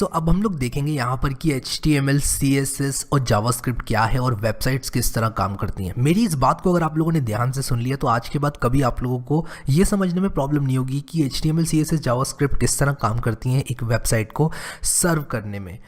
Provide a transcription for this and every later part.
तो अब हम लोग देखेंगे यहाँ पर कि HTML, CSS और जावास्क्रिप्ट क्या है और वेबसाइट्स किस तरह काम करती हैं। मेरी इस बात को अगर आप लोगों ने ध्यान से सुन लिया तो आज के बाद कभी आप लोगों को ये समझने में प्रॉब्लम नहीं होगी कि HTML, CSS, जावास्क्रिप्ट किस तरह काम करती हैं एक वेबसाइट को सर्व करने में।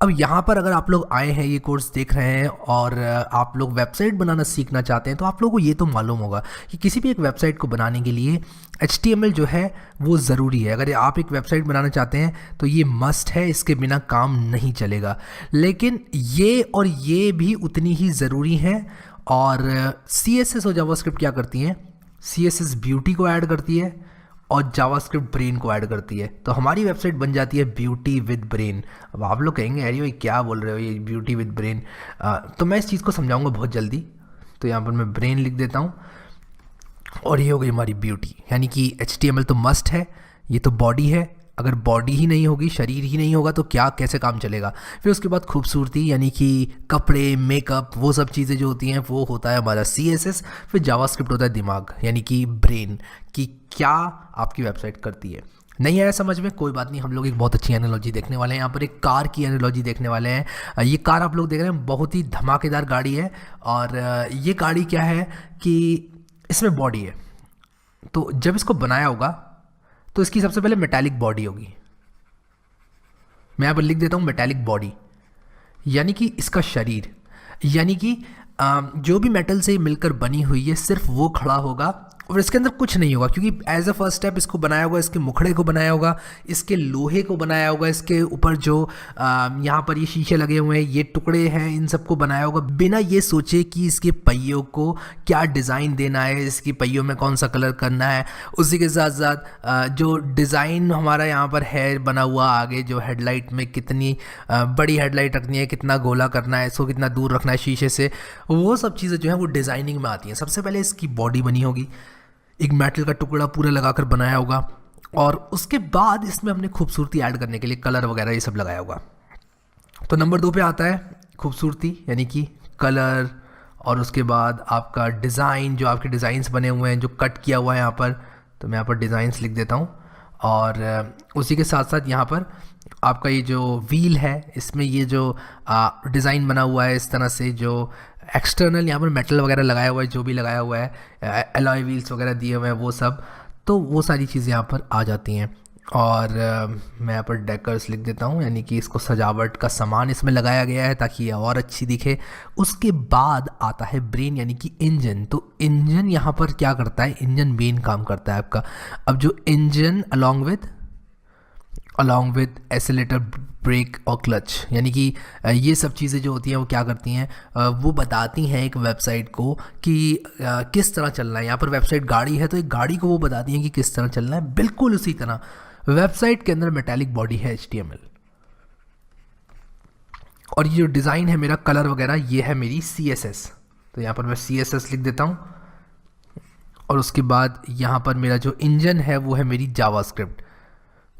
अब यहाँ पर अगर आप लोग आए हैं, ये कोर्स देख रहे हैं और आप लोग वेबसाइट बनाना सीखना चाहते हैं तो आप लोगों को ये तो मालूम होगा कि किसी भी एक वेबसाइट को बनाने के लिए HTML जो है वो ज़रूरी है। अगर आप एक वेबसाइट बनाना चाहते हैं तो ये मस्ट है, इसके बिना काम नहीं चलेगा। लेकिन ये और ये भी उतनी ही ज़रूरी हैं। और CSS और जावास्क्रिप्ट क्या करती हैं? CSS ब्यूटी को ऐड करती है और जावास्क्रिप्ट ब्रेन को ऐड करती है। तो हमारी वेबसाइट बन जाती है ब्यूटी विद ब्रेन। अब आप लोग कहेंगे अरे भाई क्या बोल रहे हो ये ब्यूटी विद ब्रेन। तो मैं इस चीज़ को समझाऊंगा बहुत जल्दी। तो यहाँ पर मैं ब्रेन लिख देता हूँ और ये हो गई हमारी ब्यूटी। यानी कि HTML तो मस्ट है, ये तो बॉडी है। अगर बॉडी ही नहीं होगी, शरीर ही नहीं होगा तो क्या कैसे काम चलेगा। फिर उसके बाद खूबसूरती यानी कि कपड़े, मेकअप, वो सब चीज़ें जो होती हैं वो होता है हमारा CSS। फिर जावास्क्रिप्ट होता है दिमाग यानी कि ब्रेन, कि क्या आपकी वेबसाइट करती है। नहीं आया समझ में, कोई बात नहीं। हम लोग एक बहुत अच्छी एनालॉजी देखने वाले हैं। यहाँ पर एक कार की एनालॉजी देखने वाले हैं। ये कार आप लोग देख रहे हैं, बहुत ही धमाकेदार गाड़ी है। और ये गाड़ी क्या है कि इसमें बॉडी है। तो जब इसको बनाया होगा तो इसकी सबसे पहले मेटालिक बॉडी होगी। मैं यहाँ पर लिख देता हूँ मेटालिक बॉडी, यानी कि इसका शरीर, यानी कि जो भी मेटल से मिलकर बनी हुई है सिर्फ वो खड़ा होगा और इसके अंदर कुछ नहीं होगा। क्योंकि एज अ फर्स्ट स्टेप इसको बनाया होगा, इसके मुखड़े को बनाया होगा, इसके लोहे को बनाया होगा, इसके ऊपर जो यहाँ पर ये शीशे लगे हुए हैं, ये टुकड़े हैं, इन सबको बनाया होगा बिना ये सोचे कि इसके पहियों को क्या डिज़ाइन देना है, इसकी पहियों में कौन सा कलर करना है। उसी के साथ साथ जो डिज़ाइन हमारा यहाँ पर है बना हुआ, आगे जो हेडलाइट में कितनी बड़ी हेडलाइट रखनी है, कितना गोला करना है, इसको कितना दूर रखना है शीशे से, वो सब चीज़ें जो है वो डिज़ाइनिंग में आती हैं। सबसे पहले इसकी बॉडी बनी होगी, एक मेटल का टुकड़ा पूरा लगाकर बनाया होगा और उसके बाद इसमें हमने खूबसूरती ऐड करने के लिए कलर वगैरह ये सब लगाया होगा। तो नंबर 2 पे आता है खूबसूरती यानी कि कलर, और उसके बाद आपका डिज़ाइन, जो आपके डिज़ाइंस बने हुए हैं, जो कट किया हुआ है यहाँ पर। तो मैं यहाँ पर डिज़ाइंस लिख देता हूँ। और उसी के साथ साथ यहाँ पर आपका ये जो व्हील है, इसमें ये जो डिज़ाइन बना हुआ है इस तरह से, जो एक्सटर्नल यहाँ पर मेटल वगैरह लगाया हुआ है, जो भी लगाया हुआ है, एलॉय व्हील्स वगैरह दिए हुए हैं वो सब, तो वो सारी चीज़ें यहाँ पर आ जाती हैं। और मैं यहाँ पर डेकर्स लिख देता हूँ, यानी कि इसको सजावट का सामान इसमें लगाया गया है ताकि ये और अच्छी दिखे। उसके बाद आता है ब्रेन यानी कि इंजन। तो इंजन यहाँ पर क्या करता है? इंजन मेन काम करता है आपका। अब जो engine along with accelerator, brake और क्लच, यानी कि ये सब चीज़ें जो होती हैं वो क्या करती हैं, वो बताती हैं एक वेबसाइट को कि किस तरह चलना है। यहाँ पर वेबसाइट गाड़ी है तो एक गाड़ी को वो बताती हैं कि किस तरह चलना है। बिल्कुल उसी तरह वेबसाइट के अंदर मेटालिक बॉडी है HTML, और ये जो डिज़ाइन है मेरा, कलर वगैरह, ये है मेरी CSS। तो यहाँ पर मैं CSS लिख देता हूँ। और उसके बाद यहाँ पर मेरा जो इंजन है वो है मेरी जावास्क्रिप्ट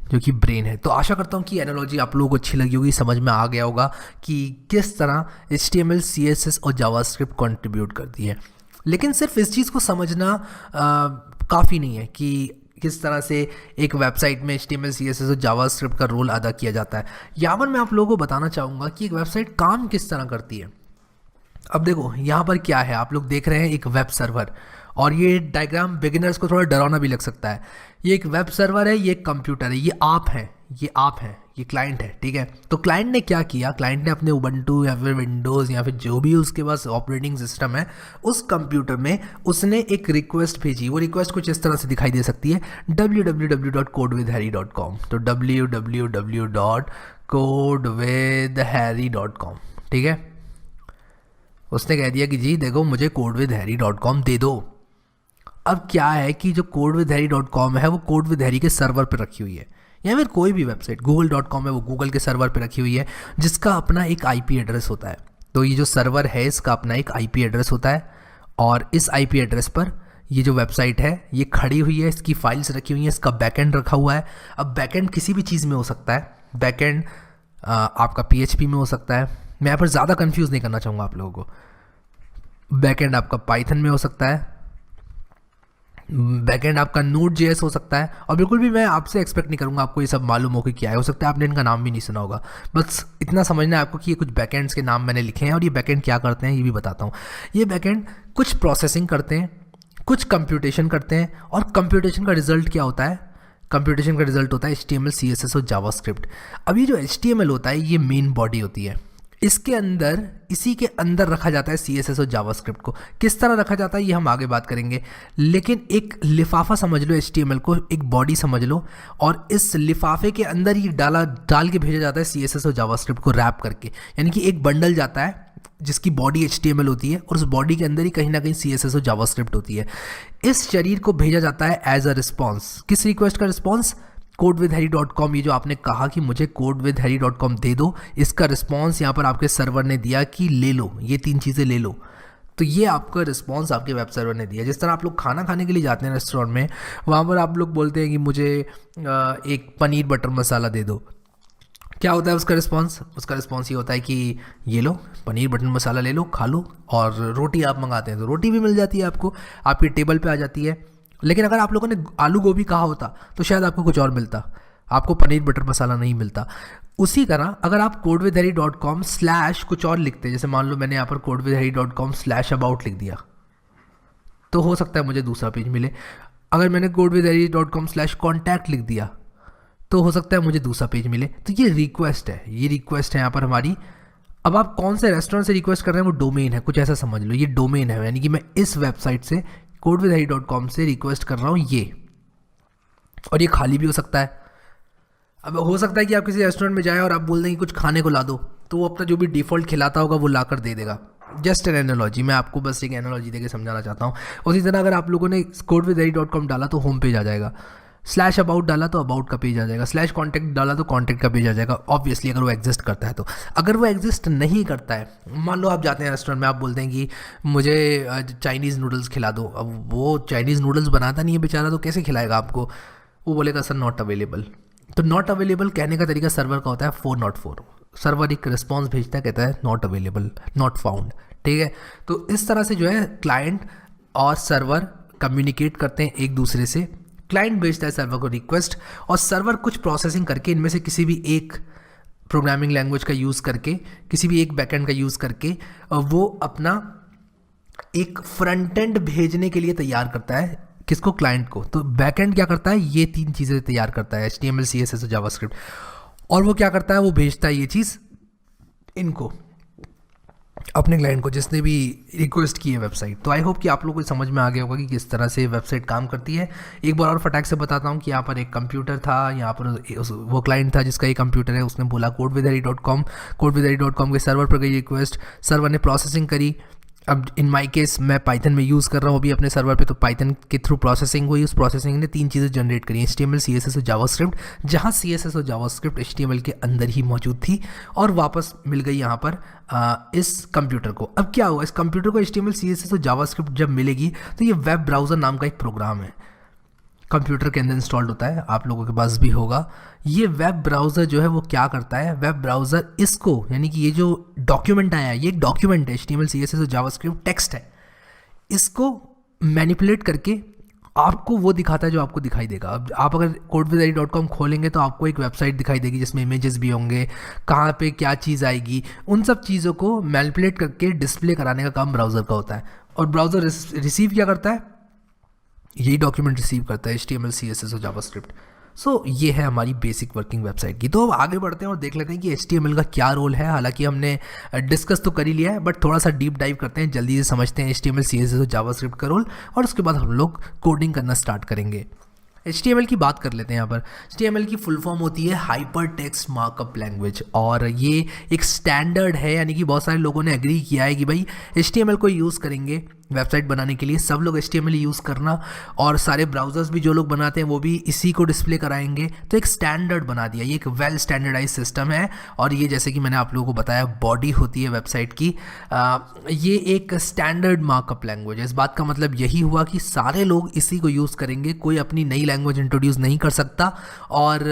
जो कि ब्रेन है। तो आशा करता हूँ कि एनालॉजी आप लोगों को अच्छी लगी होगी, समझ में आ गया होगा कि किस तरह HTML, CSS और जावास्क्रिप्ट कंट्रीब्यूट करती है। लेकिन सिर्फ इस चीज़ को समझना काफ़ी नहीं है कि किस तरह से एक वेबसाइट में HTML, CSS और जावास्क्रिप्ट का रोल अदा किया जाता है। यहाँ पर मैं आप लोगों को बताना चाहूँगा कि एक वेबसाइट काम किस तरह करती है। अब देखो यहाँ पर क्या है, आप लोग देख रहे हैं एक वेब सर्वर, और ये डायग्राम बिगिनर्स को थोड़ा डरावना भी लग सकता है। ये एक वेब सर्वर है, ये एक कंप्यूटर है, ये आप हैं, ये क्लाइंट है, ठीक है। तो क्लाइंट ने क्या किया? क्लाइंट ने अपने उबंटू या फिर विंडोज़ या फिर जो भी उसके पास ऑपरेटिंग सिस्टम है, उस कंप्यूटर में उसने एक रिक्वेस्ट भेजी। वो रिक्वेस्ट कुछ इस तरह से दिखाई दे सकती है, www.codewithharry.com। तो www.codewithharry.com, ठीक है। उसने कह दिया कि जी देखो मुझे codewithharry.com दे दो। अब क्या है कि जो codewithharry.com है वो codewithharry के सर्वर पर रखी हुई है, या फिर कोई भी वेबसाइट google.com है वो गूगल के सर्वर पर रखी हुई है, जिसका अपना एक IP एड्रेस होता है। तो ये जो सर्वर है इसका अपना एक IP एड्रेस होता है, और इस IP एड्रेस पर ये जो वेबसाइट है ये खड़ी हुई है, इसकी फाइल्स रखी हुई हैं, इसका बैकएंड रखा हुआ है। अब बैकएंड किसी भी चीज़ में हो सकता है, बैकएंड आपका PHP में हो सकता है। मैं यहाँ पर ज़्यादा कंफ्यूज नहीं करना चाहूँगा आप लोगों को। बैकएंड आपका पाइथन में हो सकता है, बैकएंड आपका Node.js हो सकता है, और बिल्कुल भी मैं आपसे एक्सपेक्ट नहीं करूँगा आपको ये सब मालूम हो कि क्या है। हो सकता है आपने इनका नाम भी नहीं सुना होगा। बस इतना समझना है आपको कि ये कुछ बैकएंड्स के नाम मैंने लिखे हैं, और ये बैकएंड क्या करते हैं ये भी बताता हूँ। ये बैकएंड कुछ प्रोसेसिंग करते हैं, कुछ कंप्यूटेशन करते हैं, और कंप्यूटेशन का रिजल्ट क्या होता है? कंप्यूटेशन का रिजल्ट होता है HTML, CSS और जावास्क्रिप्ट। अब ये जो HTML होता है ये मेन बॉडी होती है, इसके अंदर, इसी के अंदर रखा जाता है CSS और जावास्क्रिप्ट को। किस तरह रखा जाता है ये हम आगे बात करेंगे, लेकिन एक लिफाफा समझ लो HTML को, एक बॉडी समझ लो, और इस लिफाफे के अंदर ही डाल के भेजा जाता है CSS और जावास्क्रिप्ट को रैप करके। यानी कि एक बंडल जाता है जिसकी बॉडी HTML होती है, और उस बॉडी के अंदर ही कहीं ना कहीं CSS और जावास्क्रिप्ट होती है। इस शरीर को भेजा जाता है एज अ रिस्पॉन्स। किस रिक्वेस्ट का रिस्पॉन्स? codewithharry.com। ये जो आपने कहा कि मुझे codewithharry.com दे दो, इसका रिस्पॉन्स यहाँ पर आपके सर्वर ने दिया कि ले लो, ये 3 चीज़ें ले लो। तो ये आपका रिस्पॉन्स आपके वेब सर्वर ने दिया। जिस तरह आप लोग खाना खाने के लिए जाते हैं रेस्टोरेंट में, वहाँ पर आप लोग बोलते हैं कि मुझे एक पनीर बटर मसाला दे दो। क्या होता है उसका रिस्पॉन्स? उसका रिस्पॉन्स ये होता है कि ये लो पनीर बटर मसाला ले लो, खा लो। और रोटी आप मंगाते हैं तो रोटी भी मिल जाती है आपको, आपकी टेबल पे आ जाती है। लेकिन अगर आप लोगों ने आलू गोभी कहा होता तो शायद आपको कुछ और मिलता, आपको पनीर बटर मसाला नहीं मिलता। उसी तरह अगर आप codewithharry.com/ कुछ और लिखते, जैसे मान लो मैंने यहाँ पर codewithharry.com/about लिख दिया, तो हो सकता है मुझे दूसरा पेज मिले। अगर मैंने codewithharry.com/contact लिख दिया तो हो सकता है मुझे दूसरा पेज मिले। तो ये रिक्वेस्ट है, ये रिक्वेस्ट है यहाँ पर हमारी। अब आप कौन से रेस्टोरेंट से रिक्वेस्ट कर रहे हैं वो डोमेन है, कुछ ऐसा समझ लो। ये डोमेन है, यानी कि मैं इस वेबसाइट से codewithharry.com से रिक्वेस्ट कर रहा हूँ ये, और ये खाली भी हो सकता है। अब हो सकता है कि आप किसी रेस्टोरेंट में जाएं और आप बोल दें कि कुछ खाने को ला दो, तो वो अपना जो भी डिफ़ॉल्ट खिलाता होगा वो ला कर दे देगा। जस्ट एन एनालॉजी, मैं आपको बस एक एनालॉजी देके समझाना चाहता हूँ। उसी तरह अगर आप लोगों ने codewithharry.com डाला तो होम पेज आ जाएगा, /about डाला तो अबाउट का पेज आ जाएगा, /contact डाला तो कॉन्टैक्ट का पेज आ जाएगा। ऑब्वियसली अगर वो एग्जिस्ट करता है तो। अगर वो एग्जिस्ट नहीं करता है, मान लो आप जाते हैं रेस्टोरेंट में, आप बोलते हैं कि मुझे चाइनीज़ नूडल्स खिला दो। अब वो चाइनीज़ नूडल्स बनाता नहीं है बेचारा, तो कैसे खिलाएगा आपको? वो बोलेगा सर नॉट अवेलेबल। तो नॉट अवेलेबल कहने का तरीका सर्वर का होता है 404। सर्वर एक रिस्पॉन्स भेजता है, कहता है नॉट अवेलेबल, नॉट फाउंड। ठीक है, तो इस तरह से जो है क्लाइंट और सर्वर कम्युनिकेट करते हैं एक दूसरे से। क्लाइंट भेजता है सर्वर को रिक्वेस्ट, और सर्वर कुछ प्रोसेसिंग करके इनमें से किसी भी एक प्रोग्रामिंग लैंग्वेज का यूज़ करके, किसी भी एक बैकएंड का यूज़ करके वो अपना एक फ्रंट एंड भेजने के लिए तैयार करता है। किसको? क्लाइंट को। तो बैकएंड क्या करता है? ये 3 चीज़ें तैयार करता है, HTML, CSS और जावास्क्रिप्ट। और वो क्या करता है? वो भेजता है ये चीज़ इनको, अपने क्लाइंट को, जिसने भी रिक्वेस्ट की है वेबसाइट। तो आई होप कि आप लोगों को समझ में आ गया होगा कि किस तरह से वेबसाइट काम करती है। एक बार और फटाक से बताता हूँ कि यहाँ पर एक कंप्यूटर था, यहाँ पर वो क्लाइंट था जिसका ये कंप्यूटर है, उसने बोला codewithharry.com के सर्वर पर गई रिक्वेस्ट, सर्वर ने प्रोसेसिंग करी। अब इन माई केस मैं पाइथन में यूज़ कर रहा हूँ अभी अपने सर्वर पे, तो पाइथन के थ्रू प्रोसेसिंग हुई। उस प्रोसेसिंग ने 3 चीज़ें जनरेट करी, HTML, CSS और जावास्क्रिप्ट, जहाँ CSS और जावास्क्रिप्ट HTML के अंदर ही मौजूद थी और वापस मिल गई यहाँ पर इस कंप्यूटर को। अब क्या हुआ, इस कंप्यूटर को HTML, CSS और जावास्क्रिप्ट जब मिलेगी तो ये वेब ब्राउज़र नाम का एक प्रोग्राम है, कंप्यूटर के अंदर इंस्टॉल्ड होता है, आप लोगों के पास भी होगा। ये वेब ब्राउज़र जो है वो क्या करता है? वेब ब्राउज़र इसको, यानी कि ये जो डॉक्यूमेंट आया है, ये एक डॉक्यूमेंट है, HTML, CSS और जावास्क्रिप्ट टेक्स्ट है, इसको मैनिपुलेट करके आपको वो दिखाता है जो आपको दिखाई देगा। अब आप अगर codewithharry.com खोलेंगे तो आपको एक वेबसाइट दिखाई देगी जिसमें इमेजेस भी होंगे, कहाँ पे क्या चीज़ आएगी, उन सब चीज़ों को मैनिपुलेट करके डिस्प्ले कराने का काम ब्राउज़र का होता है। और ब्राउज़र रिसीव क्या करता है? यही डॉक्यूमेंट रिसीव करता है, HTML, CSS और जावास्क्रिप्ट। सो ये है हमारी बेसिक वर्किंग वेबसाइट की। तो अब आगे बढ़ते हैं और देख लेते हैं कि HTML का क्या रोल है। हालांकि हमने डिस्कस तो कर ही लिया है, बट थोड़ा सा डीप डाइव करते हैं, जल्दी से समझते हैं HTML, CSS और जावास्क्रिप्ट का रोल, और उसके बाद हम लोग कोडिंग करना स्टार्ट करेंगे। HTML की बात कर लेते हैं यहाँ पर। HTML की फुल फॉर्म होती है हाइपर टेक्स्ट मार्कअप लैंग्वेज, और ये एक स्टैंडर्ड है, यानी कि बहुत सारे लोगों ने एग्री किया है कि भाई HTML को यूज़ करेंगे वेबसाइट बनाने के लिए, सब लोग HTML यूज़ करना, और सारे ब्राउज़र्स भी जो लोग बनाते हैं वो भी इसी को डिस्प्ले कराएंगे। तो एक स्टैंडर्ड बना दिया, ये एक वेल स्टैंडर्डाइज सिस्टम है। और ये जैसे कि मैंने आप लोगों को बताया बॉडी होती है वेबसाइट की, ये एक स्टैंडर्ड मार्कअप लैंग्वेज है। इस बात का मतलब यही हुआ कि सारे लोग इसी को यूज़ करेंगे, कोई अपनी नई लैंग्वेज इंट्रोड्यूस नहीं कर सकता, और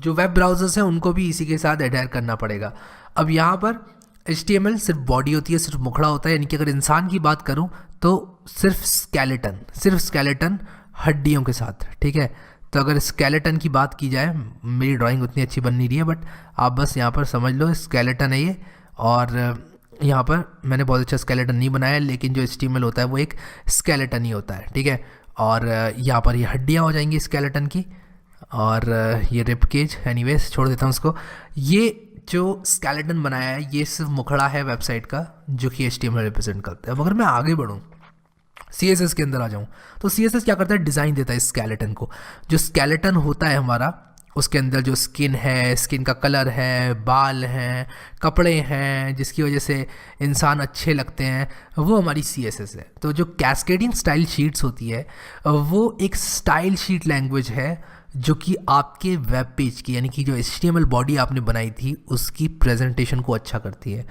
जो वेब ब्राउज़र्स हैं उनको भी इसी के साथ एडहेयर करना पड़ेगा। अब यहाँ पर HTML सिर्फ बॉडी होती है, सिर्फ मुखड़ा होता है, यानी कि अगर इंसान की बात करूँ तो सिर्फ स्केलेटन हड्डियों के साथ, ठीक है। तो अगर स्केलेटन की बात की जाए, मेरी ड्राइंग उतनी अच्छी बन नहीं रही है, बट आप बस यहाँ पर समझ लो स्केलेटन है ये। और यहाँ पर मैंने बहुत अच्छा स्केलेटन नहीं बनाया है, लेकिन जो HTML होता है वो एक स्केलेटन ही होता है, ठीक है। और यहाँ पर ये हड्डियाँ हो जाएंगी स्केलेटन की, और ये रिब केज, एनीवेज छोड़ देता हूँ उसको। ये जो स्केलेटन बनाया है ये सिर्फ मुखड़ा है वेबसाइट का, जो कि HTML रिप्रेजेंट करता है। अब अगर मैं आगे बढ़ूँ, CSS के अंदर आ जाऊँ, तो CSS क्या करता है, डिज़ाइन देता है स्केलेटन को। जो स्केलेटन होता है हमारा, उसके अंदर जो स्किन है, स्किन का कलर है, बाल हैं, कपड़े हैं, जिसकी वजह से इंसान अच्छे लगते हैं, वो हमारी CSS है। तो जो कैस्केडिंग स्टाइल शीट्स होती है वो एक स्टाइल शीट लैंग्वेज है, जो कि आपके वेब पेज की, यानी कि जो HTML बॉडी आपने बनाई थी उसकी प्रेजेंटेशन को अच्छा करती है।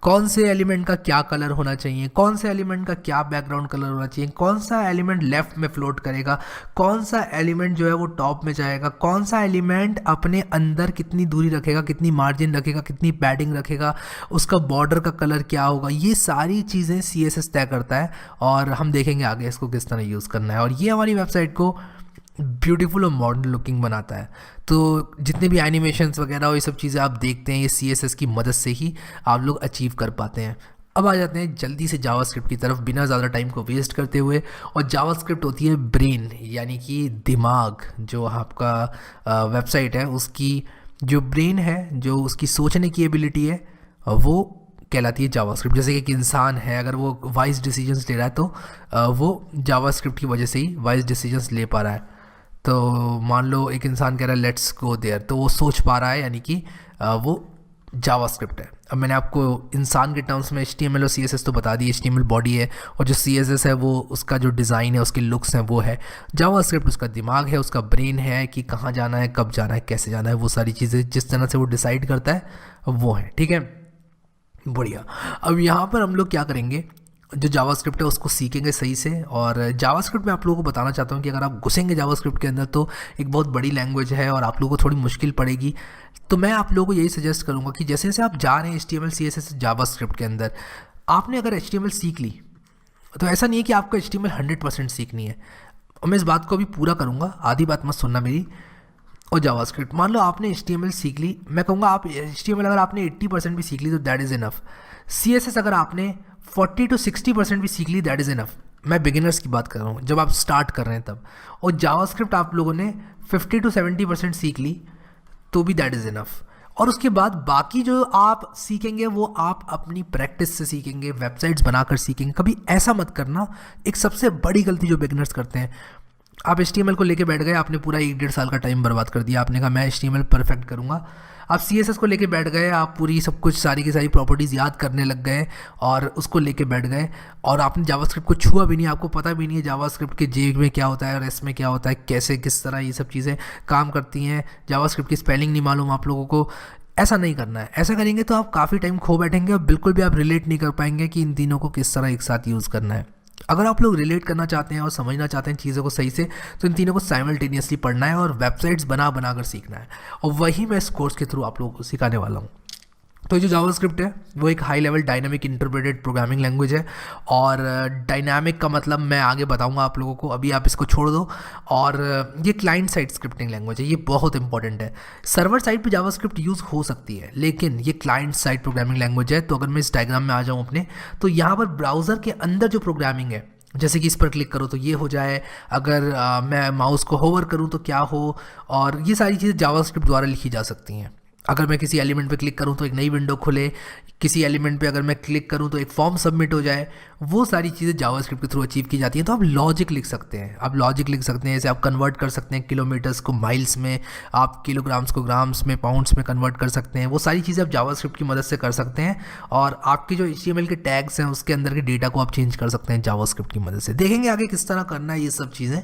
कौन से एलिमेंट का क्या कलर होना चाहिए, कौन से एलिमेंट का क्या बैकग्राउंड कलर होना चाहिए, कौन सा एलिमेंट लेफ्ट में फ्लोट करेगा, कौन सा एलिमेंट जो है वो टॉप में जाएगा, कौन सा एलिमेंट अपने अंदर कितनी दूरी रखेगा, कितनी मार्जिन रखेगा, कितनी पैडिंग रखेगा, उसका बॉर्डर का कलर क्या होगा, ये सारी चीज़ें CSS तय करता है। और हम देखेंगे आगे इसको किस तरह यूज़ करना है, और ये हमारी वेबसाइट को ब्यूटीफुल और मॉडर्न लुकिंग बनाता है। तो जितने भी एनिमेशंस वगैरह और ये सब चीज़ें आप देखते हैं, ये CSS की मदद से ही आप लोग अचीव कर पाते हैं। अब आ जाते हैं जल्दी से जावास्क्रिप्ट की तरफ, बिना ज़्यादा टाइम को वेस्ट करते हुए। और जावास्क्रिप्ट होती है ब्रेन, यानी कि दिमाग। जो आपका वेबसाइट है उसकी जो ब्रेन है, जो उसकी सोचने की एबिलिटी है, वो कहलाती है जावास्क्रिप्ट। जैसे कि एक इंसान है, अगर वो वाइज डिसीजंस ले रहा है तो वो जावास्क्रिप्ट की वजह से ही वाइज डिसीजंस ले पा रहा है। तो मान लो एक इंसान कह रहा है लेट्स गो देयर, तो वो सोच पा रहा है, यानी कि वो जावास्क्रिप्ट है। अब मैंने आपको इंसान के टर्म्स में HTML और CSS तो बता दी। HTML बॉडी है, और जो CSS है वो उसका जो डिज़ाइन है, उसके लुक्स हैं, वो है। जावास्क्रिप्ट उसका दिमाग है, उसका ब्रेन है, कि कहाँ जाना है, कब जाना है, कैसे जाना है, वो सारी चीज़ें जिस तरह से वो डिसाइड करता है वो है, ठीक है। बढ़िया। अब यहाँ पर हम लोग क्या करेंगे, जो जावास्क्रिप्ट है उसको सीखेंगे सही से। और जावास्क्रिप्ट में आप लोगों को बताना चाहता हूँ कि अगर आप घुसेंगे जावास्क्रिप्ट के अंदर तो एक बहुत बड़ी लैंग्वेज है और आप लोगों को थोड़ी मुश्किल पड़ेगी। तो मैं आप लोगों को यही सजेस्ट करूँगा कि जैसे जैसे आप जा रहे हैं HTML CSS जावास्क्रिप्ट के अंदर, आपने अगर HTML सीख ली तो ऐसा नहीं है कि आपको HTML 100% सीखनी है। और मैं इस बात को अभी पूरा करूँगा, आधी बात मत सुनना मेरी। और जावास्क्रिप्ट, मान लो आपने HTML सीख ली, मैं कहूँगा आप HTML अगर आपने 80% भी सीख ली तो दैट इज़ इनफ। CSS अगर आपने 40 to 60% भी सीख ली, दैट इज़ इनफ। मैं बिगिनर्स की बात कर रहा हूँ, जब आप स्टार्ट कर रहे हैं तब। और जावास्क्रिप्ट आप लोगों ने 50 to 70% सीख ली तो भी दैट इज़ इनफ। और उसके बाद बाकी जो आप सीखेंगे वो आप अपनी प्रैक्टिस से सीखेंगे, वेबसाइट्स बनाकर सीखेंगे। कभी ऐसा मत करना, एक सबसे बड़ी गलती जो बिगिनर्स करते हैं, आप HTML को लेके बैठ गए, आपने पूरा 1-1.5 साल का टाइम बर्बाद कर दिया। आपने कहा मैं HTML परफेक्ट करूँगा। आप CSS को लेके बैठ गए, आप पूरी सब कुछ सारी की सारी प्रॉपर्टीज़ याद करने लग गए और उसको लेके बैठ गए, और आपने जावास्क्रिप्ट को छुआ भी नहीं, आपको पता भी नहीं है जावास्क्रिप्ट के जे में क्या होता है और एस में क्या होता है, कैसे किस तरह ये सब चीज़ें काम करती हैं। जावास्क्रिप्ट की स्पेलिंग नहीं मालूम आप लोगों को। ऐसा नहीं करना है। ऐसा करेंगे तो आप काफ़ी टाइम खो बैठेंगे और बिल्कुल भी आप रिलेट नहीं कर पाएंगे कि इन तीनों को किस तरह एक साथ यूज़ करना है। अगर आप लोग रिलेट करना चाहते हैं और समझना चाहते हैं चीज़ों को सही से, तो इन तीनों को साइमल्टेनियसली पढ़ना है और वेबसाइट्स बना कर सीखना है। और वही मैं इस कोर्स के थ्रू आप लोगों को सिखाने वाला हूँ। तो ये जो जावास्क्रिप्ट है वो एक high level dynamic interpreted programming language है। और डायनामिक का मतलब मैं आगे बताऊंगा आप लोगों को, अभी आप इसको छोड़ दो। और ये क्लाइंट साइड स्क्रिप्टिंग लैंग्वेज है, ये बहुत इंपॉर्टेंट है। सर्वर साइड पे जावास्क्रिप्ट यूज़ हो सकती है, लेकिन ये क्लाइंट साइड प्रोग्रामिंग लैंग्वेज है। तो अगर मैं इस डायग्राम में आ जाऊँ अपने, तो यहाँ पर ब्राउज़र के अंदर जो प्रोग्रामिंग है, जैसे कि इस पर क्लिक करो तो ये हो जाए, अगर मैं माउस को होवर करूँ तो क्या हो, और ये सारी चीज़ें जावास्क्रिप्ट द्वारा लिखी जा सकती हैं। अगर मैं किसी एलिमेंट पे क्लिक करूँ तो एक नई विंडो खुले, किसी एलिमेंट पे अगर मैं क्लिक करूँ तो एक फॉर्म सबमिट हो जाए, वो सारी चीज़ें जावास्क्रिप्ट के थ्रू अचीव की जाती हैं। तो आप लॉजिक लिख सकते हैं, आप लॉजिक लिख सकते हैं, जैसे आप कन्वर्ट कर सकते हैं किलोमीटर्स को माइल्स में, आप किलोग्राम्स को ग्राम्स में, पाउंड्स में कन्वर्ट कर सकते हैं। वो सारी चीज़ें आप जावास्क्रिप्ट की मदद से कर सकते हैं। और आपके जो HTML के टैग्स हैं उसके अंदर के डेटा को आप चेंज कर सकते हैं जावास्क्रिप्ट की मदद से। देखेंगे आगे किस तरह करना है ये सब चीज़ें।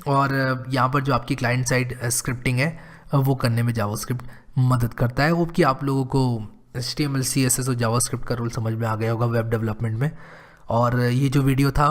और यहाँ पर जो आपकी क्लाइंट साइड स्क्रिप्टिंग है वो करने में जावास्क्रिप्ट मदद करता है। वो कि आप लोगों को HTML CSS और जावास्क्रिप्ट का रोल समझ में आ गया होगा वेब डेवलपमेंट में। और ये जो वीडियो था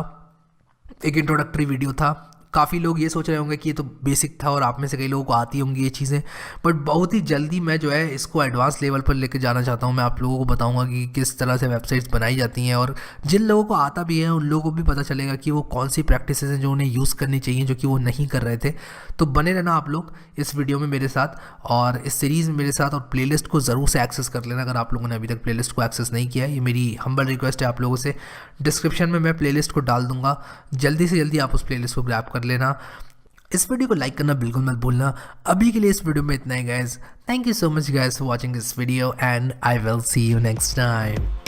एक इंट्रोडक्टरी वीडियो था, काफ़ी लोग ये सोच रहे होंगे कि ये तो बेसिक था और आप में से कई लोगों को आती होंगी ये चीज़ें, बट बहुत ही जल्दी मैं जो है इसको एडवांस लेवल पर लेके जाना चाहता हूँ। मैं आप लोगों को बताऊंगा कि किस तरह से वेबसाइट्स बनाई जाती हैं, और जिन लोगों को आता भी है उन लोगों को भी पता चलेगा कि वो कौन सी प्रैक्टिसेस हैं जो उन्हें यूज़ करनी चाहिए, जो कि वो नहीं कर रहे थे। तो बने रहना आप लोग इस वीडियो में मेरे साथ और इस सीरीज़ में मेरे साथ, और प्लेलिस्ट को ज़रूर से एक्सेस कर लेना अगर आप लोगों ने अभी तक प्लेलिस्ट को एक्सेस नहीं किया है। ये मेरी हम्बल रिक्वेस्ट है आप लोगों से। डिस्क्रिप्शन में मैं प्लेलिस्ट को डाल दूंगा, जल्दी से जल्दी आप उस प्लेलिस्ट को ग्रैब कर लेना। इस वीडियो को लाइक करना बिल्कुल मत भूलना। अभी के लिए इस वीडियो में इतना ही guys. Thank you so much guys for watching this video and I will see you next time.